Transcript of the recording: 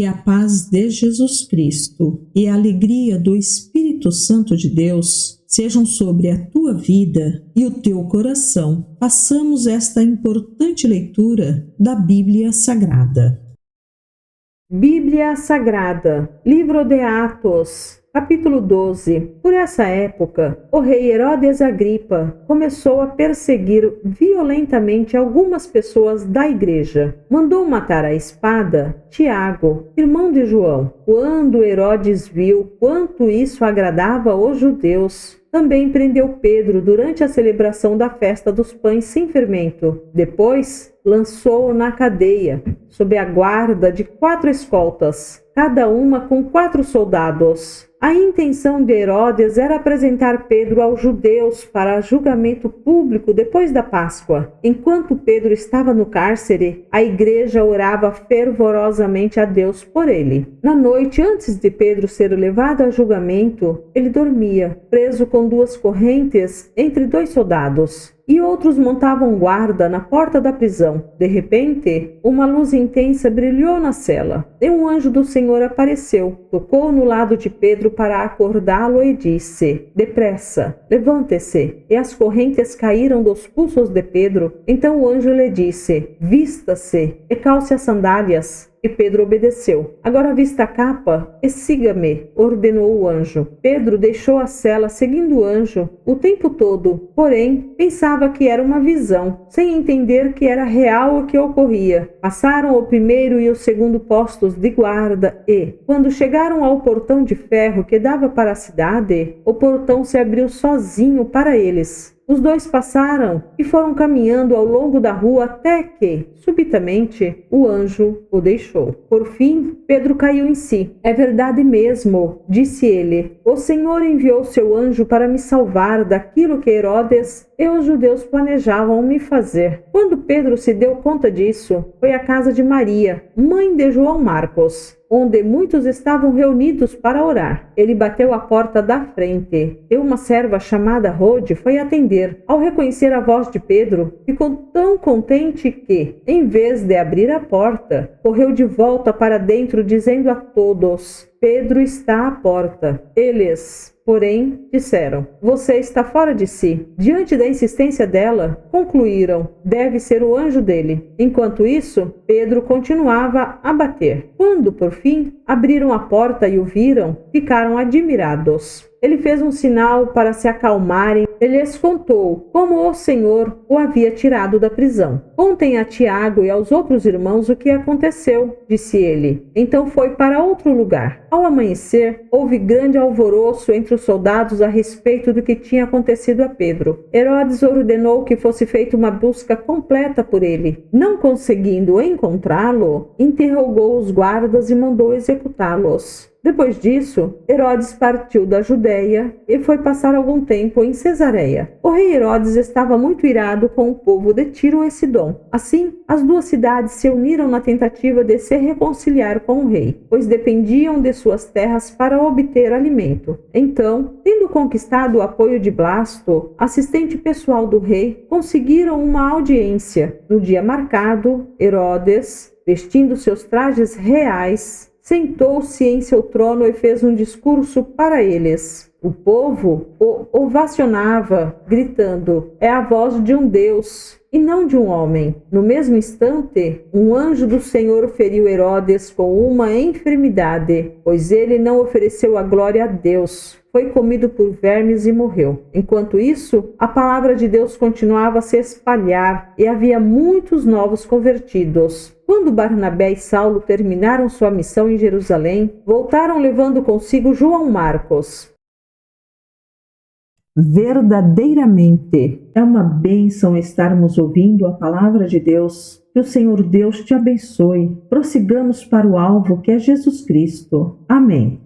Que a paz de Jesus Cristo e a alegria do Espírito Santo de Deus sejam sobre a tua vida e o teu coração. Façamos esta importante leitura da Bíblia Sagrada. Bíblia Sagrada, Livro de Atos, capítulo 12. Por essa época, o rei Herodes Agripa começou a perseguir violentamente algumas pessoas da igreja. Mandou matar à espada Tiago, irmão de João. Quando Herodes viu quanto isso agradava aos judeus, também prendeu Pedro durante a celebração da festa dos pães sem fermento. Depois, lançou-o na cadeia, sob a guarda de 4 escoltas, cada uma com 4 soldados. A intenção de Herodes era apresentar Pedro aos judeus para julgamento público depois da Páscoa. Enquanto Pedro estava no cárcere, a igreja orava fervorosamente a Deus por ele. Na noite antes de Pedro ser levado a julgamento, ele dormia, preso com 2 correntes entre 2 soldados. E outros montavam guarda na porta da prisão. De repente, uma luz intensa brilhou na cela. E um anjo do Senhor apareceu, tocou no lado de Pedro para acordá-lo e disse: "Depressa, levante-se." E as correntes caíram dos pulsos de Pedro. Então o anjo lhe disse: "Vista-se e calce as sandálias." E Pedro obedeceu. "Agora vista a capa e siga-me", ordenou o anjo. Pedro deixou a cela seguindo o anjo o tempo todo, porém pensava que era uma visão, sem entender que era real o que ocorria. Passaram o primeiro e o segundo postos de guarda e, quando chegaram ao portão de ferro que dava para a cidade, o portão se abriu sozinho para eles. Os 2 passaram e foram caminhando ao longo da rua até que, subitamente, o anjo o deixou. Por fim, Pedro caiu em si. "É verdade mesmo", disse ele. "O Senhor enviou seu anjo para me salvar daquilo que Herodes e os judeus planejavam me fazer." Quando Pedro se deu conta disso, foi à casa de Maria, mãe de João Marcos, onde muitos estavam reunidos para orar. Ele bateu à porta da frente e uma serva chamada Rode foi atender. Ao reconhecer a voz de Pedro, ficou tão contente que, em vez de abrir a porta, correu de volta para dentro dizendo a todos: "Pedro está à porta." Eles, porém, disseram: "Você está fora de si." Diante da insistência dela, concluíram: "Deve ser o anjo dele." Enquanto isso, Pedro continuava a bater. Quando, por fim, abriram a porta e o viram, ficaram admirados. Ele fez um sinal para se acalmarem e lhes contou como o Senhor o havia tirado da prisão. "Contem a Tiago e aos outros irmãos o que aconteceu", disse ele. Então foi para outro lugar. Ao amanhecer, houve grande alvoroço entre os soldados a respeito do que tinha acontecido a Pedro. Herodes ordenou que fosse feita uma busca completa por ele. Não conseguindo encontrá-lo, interrogou os guardas e mandou executá-los. Depois disso, Herodes partiu da Judéia e foi passar algum tempo em Cesareia. O rei Herodes estava muito irado com o povo de Tiro e Sidom. Assim, as 2 cidades se uniram na tentativa de se reconciliar com o rei, pois dependiam de suas terras para obter alimento. Então, tendo conquistado o apoio de Blasto, assistente pessoal do rei, conseguiram uma audiência. No dia marcado, Herodes, vestindo seus trajes reais, sentou-se em seu trono e fez um discurso para eles. O povo o ovacionava, gritando: "É a voz de um Deus e não de um homem." No mesmo instante, um anjo do Senhor feriu Herodes com uma enfermidade, pois ele não ofereceu a glória a Deus. Foi comido por vermes e morreu. Enquanto isso, a palavra de Deus continuava a se espalhar e havia muitos novos convertidos. Quando Barnabé e Saulo terminaram sua missão em Jerusalém, voltaram levando consigo João Marcos. Verdadeiramente é uma bênção estarmos ouvindo a palavra de Deus. Que o Senhor Deus te abençoe. Prossigamos para o alvo que é Jesus Cristo. Amém.